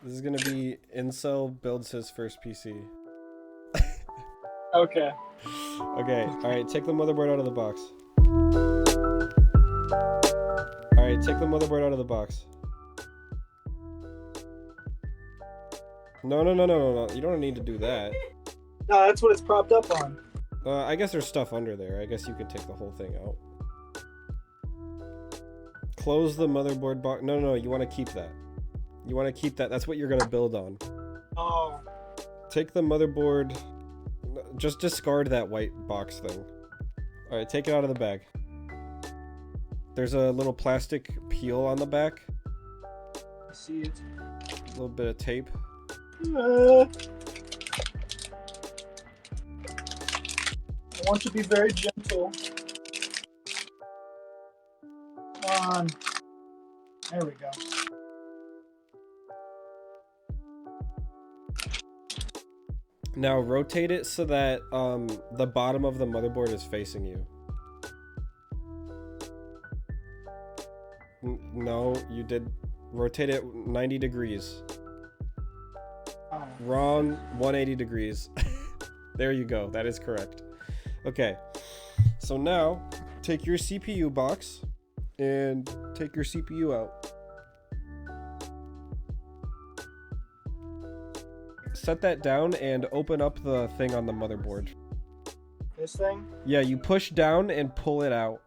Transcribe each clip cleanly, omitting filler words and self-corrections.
This is gonna be Incel builds his first PC. Okay. Okay, alright, take the motherboard out of the box. Alright, take the motherboard out of the box. No. You don't need to do that. No, that's what it's propped up on. I guess there's stuff under there. I guess you could take the whole thing out. Close the motherboard box. No, you want to keep that. You want to keep that. That's what you're gonna build on. Oh. Take the motherboard. Just discard that white box thing. Alright, take it out of the bag. There's a little plastic peel on the back. I see it. A little bit of tape. I want to be very gentle. Come on. There we go. Now rotate it so that the bottom of the motherboard is facing you. No, you did. Rotate it 90 degrees. Oh. Wrong, 180 degrees. There you go, that is correct. Okay, so now take your CPU box and take your CPU out. Set that down and open up the thing on the motherboard. This thing? Yeah, you push down and pull it out.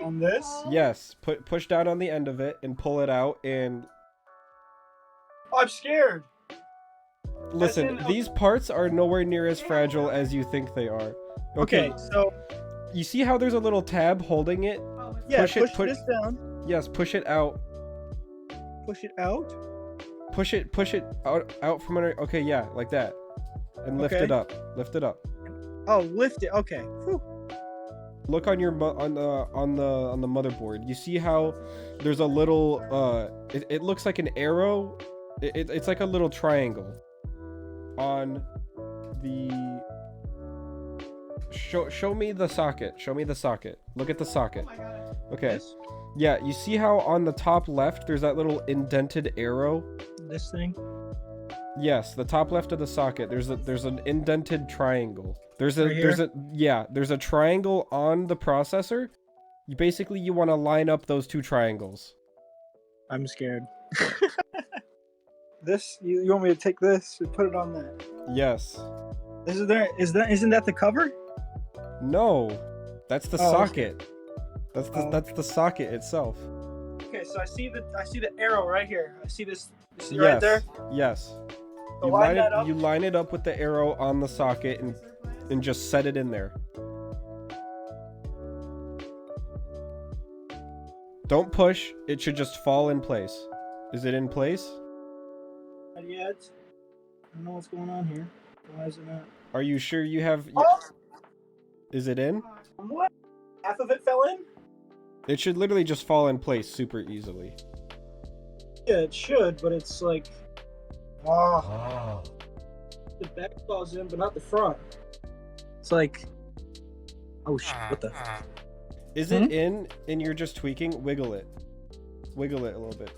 On this? Yes, push down on the end of it and pull it out and... Oh, I'm scared. Listen, these parts are nowhere near as fragile as you think they are. Okay, so... You see how there's a little tab holding it? Yeah, push this down. Yes, push it out. Push it out? Push it out from under. Okay, yeah, like that. And lift Okay. it up. Lift it up. Oh, lift it. Okay. Whew. Look on your on the motherboard. You see how there's a little it looks like an arrow. It's like a little triangle on the show me the socket. Show me the socket. Look at the socket. Oh my God. Okay. This? Yeah, you see how on the top left there's that little indented arrow? This thing? Yes, the top left of the socket. There's an indented triangle. There's a triangle on the processor. You want to line up those two triangles. I'm scared. This? You want me to take this and put it on that? Yes. Isn't that the cover? No. That's the Oh, socket. That's the socket itself. Okay, so I see the arrow right here. I see this. You see right there? Yes. So line that up. You line it up with the arrow on the socket and just set it in there. Don't push. It should just fall in place. Is it in place? Not yet. I don't know what's going on here. Why is it not? Are you sure you have... Oh! Is it in? What? Half of it fell in? It should literally just fall in place super easily. Yeah, it should, but it's like... Oh. The back falls in, but not the front. It's like... Oh, shit. What the... Is it in and you're just tweaking? Wiggle it. Wiggle it a little bit.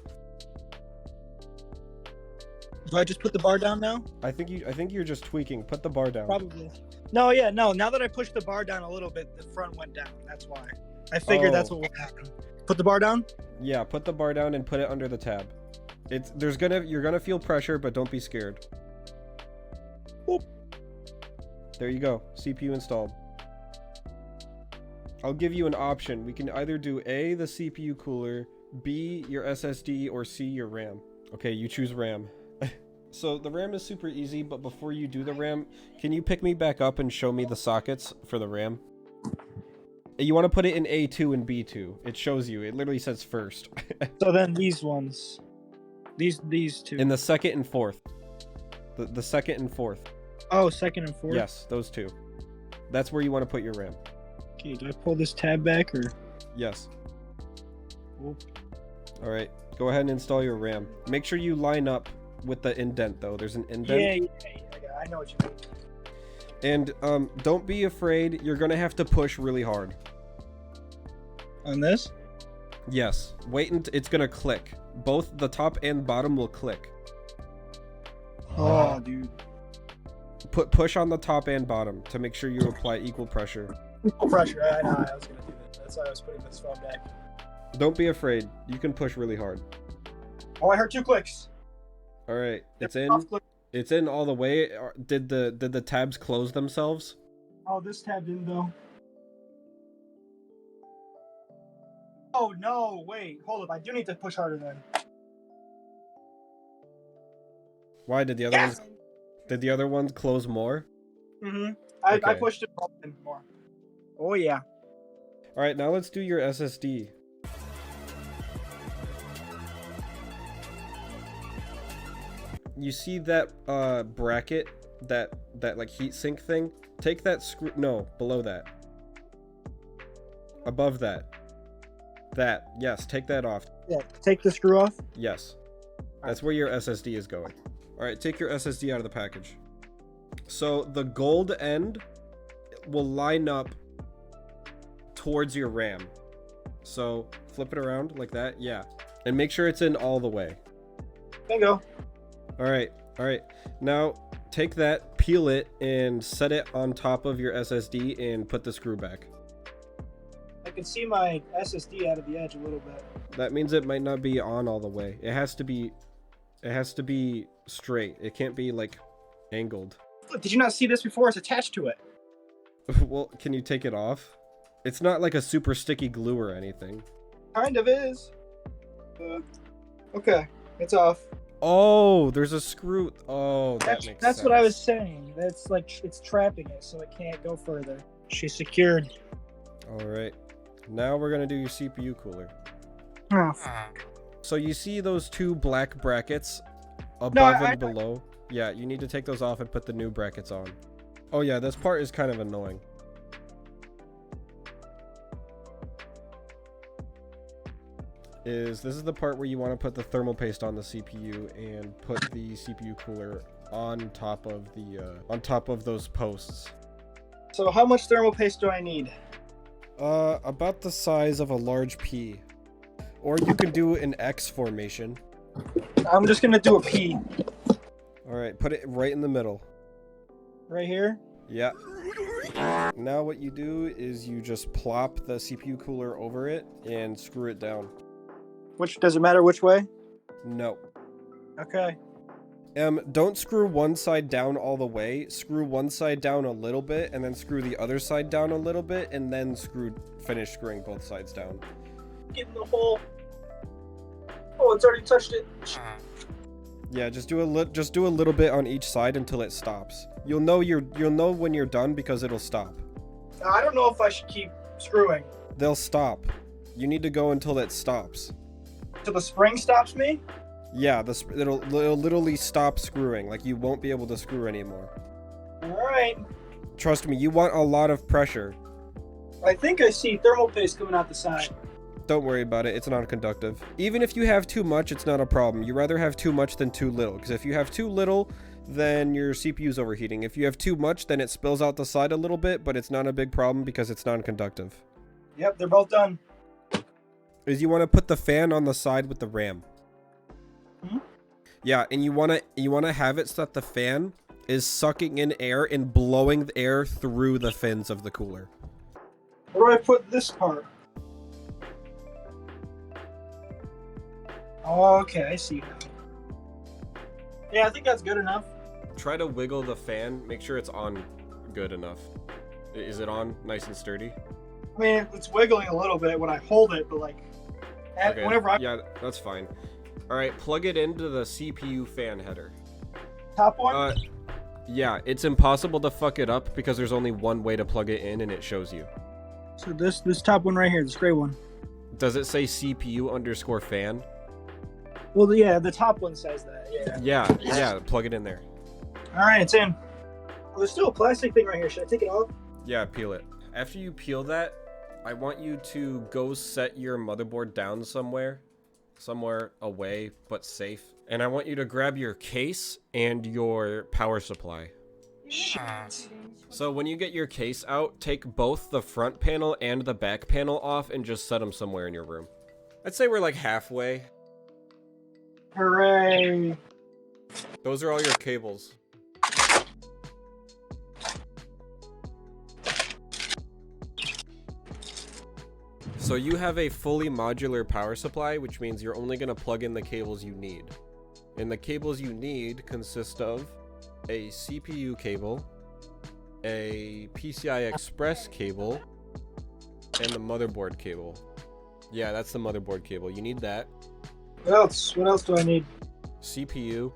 Do I just put the bar down now? I think you're just tweaking. Put the bar down. Probably. No, yeah, no. Now that I pushed the bar down a little bit, the front went down. That's why. I figured that's what would happen. Put the bar down? Yeah, put the bar down and put it under the tab. You're gonna feel pressure, but don't be scared. Boop. There you go. CPU installed. I'll give you an option. We can either do A, the CPU cooler, B, your SSD, or C, your RAM. Okay, you choose RAM. So the RAM is super easy, but before you do the RAM, can you pick me back up and show me the sockets for the RAM? You want to put it in A2 and B2. It shows you. It literally says first. So then these ones. These two. In the second and fourth. The second and fourth. Oh, second and fourth? Yes, those two. That's where you want to put your RAM. Okay, do I pull this tab back or? Yes. Whoop. All right, go ahead and install your RAM. Make sure you line up with the indent though. There's an indent. Yeah, I know what you mean. And don't be afraid. You're gonna have to push really hard. On this? Yes. Wait until it's gonna click. Both the top and bottom will click. Oh, dude. Push on the top and bottom to make sure you apply equal pressure. Equal pressure. I know. I was gonna do that. That's why I was putting this phone back. Don't be afraid. You can push really hard. Oh, I heard 2 clicks. All right, it's in. Soft click. It's in all the way. Did the tabs close themselves? Oh, this tab didn't though. Oh no! Wait, hold up. I do need to push harder then. Why did the other Yes! ones? Did the other ones close more? Mm-hmm. I Okay. pushed it more. Oh yeah. All right, now let's do your SSD. You see that bracket, that like heatsink thing? Take that screw. No, below that. Above that. That. Yes, take that off. Yeah. Take the screw off. Yes. That's where your SSD is going. All right, take your SSD out of the package. So the gold end will line up towards your RAM. So flip it around like that. Yeah. And make sure it's in all the way. Bingo. All right. All right. Now take that, peel it, and set it on top of your SSD and put the screw back. I can see my SSD out of the edge a little bit. That means it might not be on all the way. It has to be straight. It can't be like angled. Look, did you not see this before? It's attached to it. Well, can you take it off? It's not like a super sticky glue or anything. Kind of is. Okay, it's off. Oh, there's a screw. Oh, that makes sense. That's what I was saying. That's like it's trapping it so it can't go further. She's secured. All right. Now we're going to do your CPU cooler. Oh, fuck. So you see those 2 black brackets above I- and below? Yeah, you need to take those off and put the new brackets on. Oh yeah, this part is kind of annoying. This is the part where you want to put the thermal paste on the CPU and put the CPU cooler on top of those posts. So how much thermal paste do I need? About the size of a large pea. Or you can do an X formation. I'm just gonna do a P. Alright, put it right in the middle. Right here? Yeah. Now what you do is you just plop the CPU cooler over it and screw it down. Does it matter which way? No. Okay. Don't screw one side down all the way. Screw one side down a little bit and then screw the other side down a little bit and then finish screwing both sides down. Get in the hole. Oh, it's already touched it. Yeah, just do a little bit on each side until it stops. You'll know when you're done because it'll stop. I don't know if I should keep screwing. They'll stop. You need to go until it stops. Till the spring stops me? Yeah, it'll literally stop screwing. Like you won't be able to screw anymore. Alright. Trust me, you want a lot of pressure. I think I see thermal paste coming out the side. Don't worry about it, it's non-conductive. Even if you have too much, it's not a problem. You rather have too much than too little, because if you have too little, then your CPU's overheating. If you have too much, then it spills out the side a little bit, but it's not a big problem because it's non-conductive. Yep, they're both done. Is you want to put the fan on the side with the RAM. Hmm? Yeah, and you want to have it so that the fan is sucking in air and blowing the air through the fins of the cooler. Where do I put this part? Oh, okay, I see now. Yeah, I think that's good enough. Try to wiggle the fan. Make sure it's on good enough. Is it on nice and sturdy? I mean, it's wiggling a little bit when I hold it, but like, Okay. whenever I Yeah, that's fine. All right, plug it into the CPU fan header. top one. Yeah, it's impossible to fuck it up because there's only one way to plug it in and it shows you. So this top one right here, this gray one. Does it say CPU_fan? Well, yeah, the top one says that. Yeah. Yeah, plug it in there. All right, it's in. Well, there's still a plastic thing right here. Should I take it off? Yeah, peel it. After you peel that, I want you to go set your motherboard down somewhere away but safe. And I want you to grab your case and your power supply. Shit. So when you get your case out, take both the front panel and the back panel off and just set them somewhere in your room. I'd say we're like halfway. Hooray. Those are all your cables. So you have a fully modular power supply, which means you're only going to plug in the cables you need. And the cables you need consist of a CPU cable, a PCI Express cable, and the motherboard cable. Yeah, that's the motherboard cable. You need that. What else? What else do I need? CPU.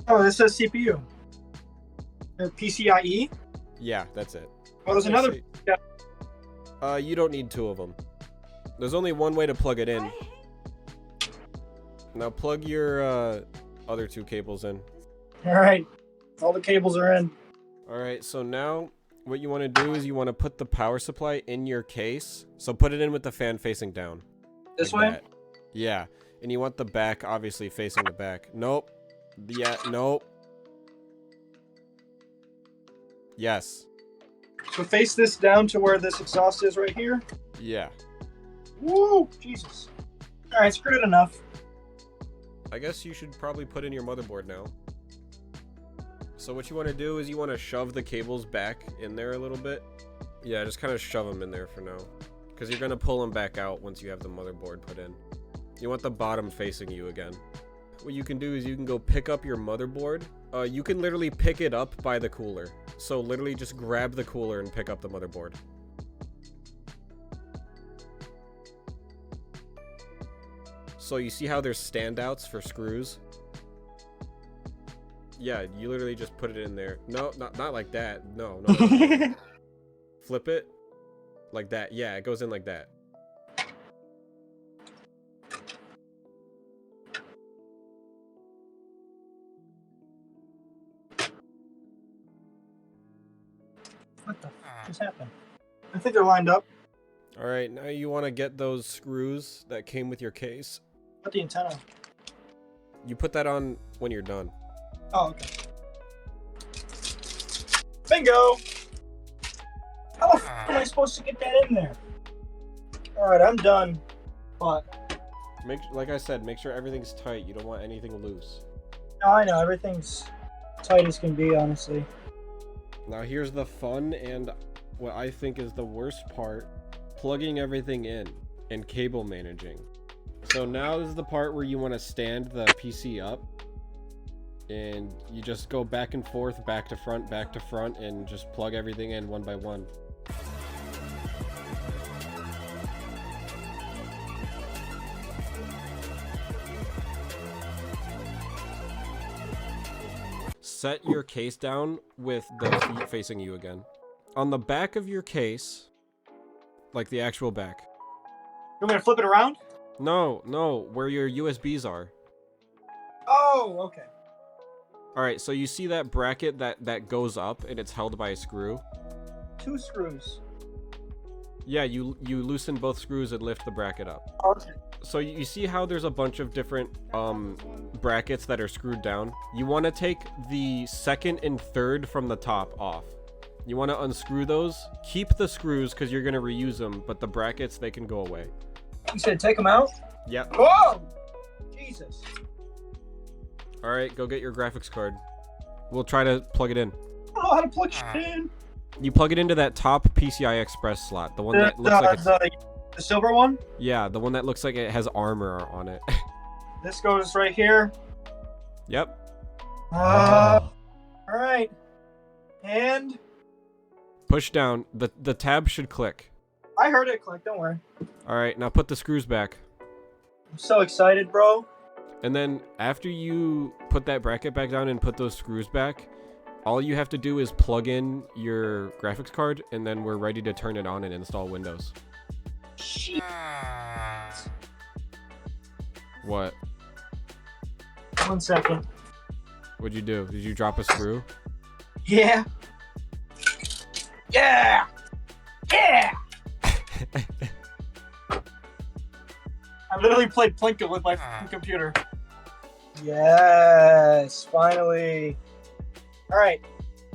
Oh, this says CPU. PCIe? Yeah, that's it. Oh, there's another. You don't need two of them. There's only one way to plug it in. Now plug your other two cables in. All right. All the cables are in. All right, so now what you want to do is you want to put the power supply in your case. So put it in with the fan facing down. This like way? that. Yeah, and you want the back obviously facing the back. Nope. Yeah, nope. Yes. So face this down to where this exhaust is right here. Yeah. Woo! Jesus. All right, screwed it enough. I guess you should probably put in your motherboard now. So what you want to do is you want to shove the cables back in there a little bit. Yeah, just kind of shove them in there for now. Because you're going to pull them back out once you have the motherboard put in. You want the bottom facing you again. What you can do is you can go pick up your motherboard. You can literally pick it up by the cooler. So literally just grab the cooler and pick up the motherboard. So you see how there's standouts for screws? Yeah, you literally just put it in there. No, not like that. No. Flip it. Like that. Yeah, it goes in like that. What the f just happened? I think they're lined up. Alright, now you want to get those screws that came with your case. What the antenna? You put that on when you're done. Oh, okay. Bingo! How the f am I supposed to get that in there? Alright, I'm done. But Like I said, make sure everything's tight. You don't want anything loose. no, I know everything's tight as can be, honestly. Now here's the fun and what I think is the worst part. Plugging everything in and cable managing. So now is the part where you want to stand the PC up. And you just go back and forth, back to front, and just plug everything in one by one. Set your case down with the feet facing you again. On the back of your case, like the actual back. You want me to flip it around? No, where your USBs are. Oh, okay. Alright, so you see that bracket that goes up and it's held by a screw? 2 screws. Yeah, you loosen both screws and lift the bracket up. Okay. So you see how there's a bunch of different brackets that are screwed down? You want to take the second and third from the top off. You want to unscrew those. Keep the screws because you're going to reuse them, but the brackets, they can go away. You said take them out? Yep. Whoa! Jesus. Alright, go get your graphics card. We'll try to plug it in. I don't know how to plug shit in. You plug it into that top PCI Express slot. The one that looks like it's... The silver one? Yeah, the one that looks like it has armor on it. This goes right here. Yep. Alright. And Push down. The tab should click. I heard it click, don't worry. Alright, now put the screws back. I'm so excited, bro. And then after you put that bracket back down and put those screws back, all you have to do is plug in your graphics card, and then we're ready to turn it on and install Windows. Shit. What? 1 second. What'd you do? Did you drop a screw? Yeah. Yeah. Yeah. I literally played Plinko with my f***ing computer. Yes, finally. All right,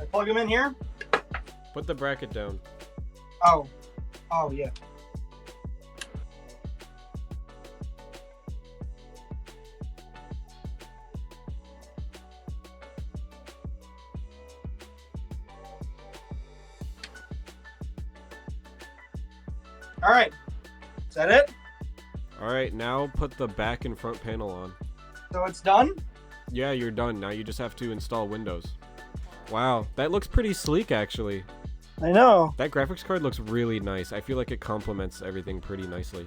I plug them in here. Put the bracket down. Oh, yeah. All right. Is that it? Alright, now put the back and front panel on. So it's done? Yeah, you're done. Now you just have to install Windows. Wow, that looks pretty sleek actually. I know. That graphics card looks really nice. I feel like it complements everything pretty nicely.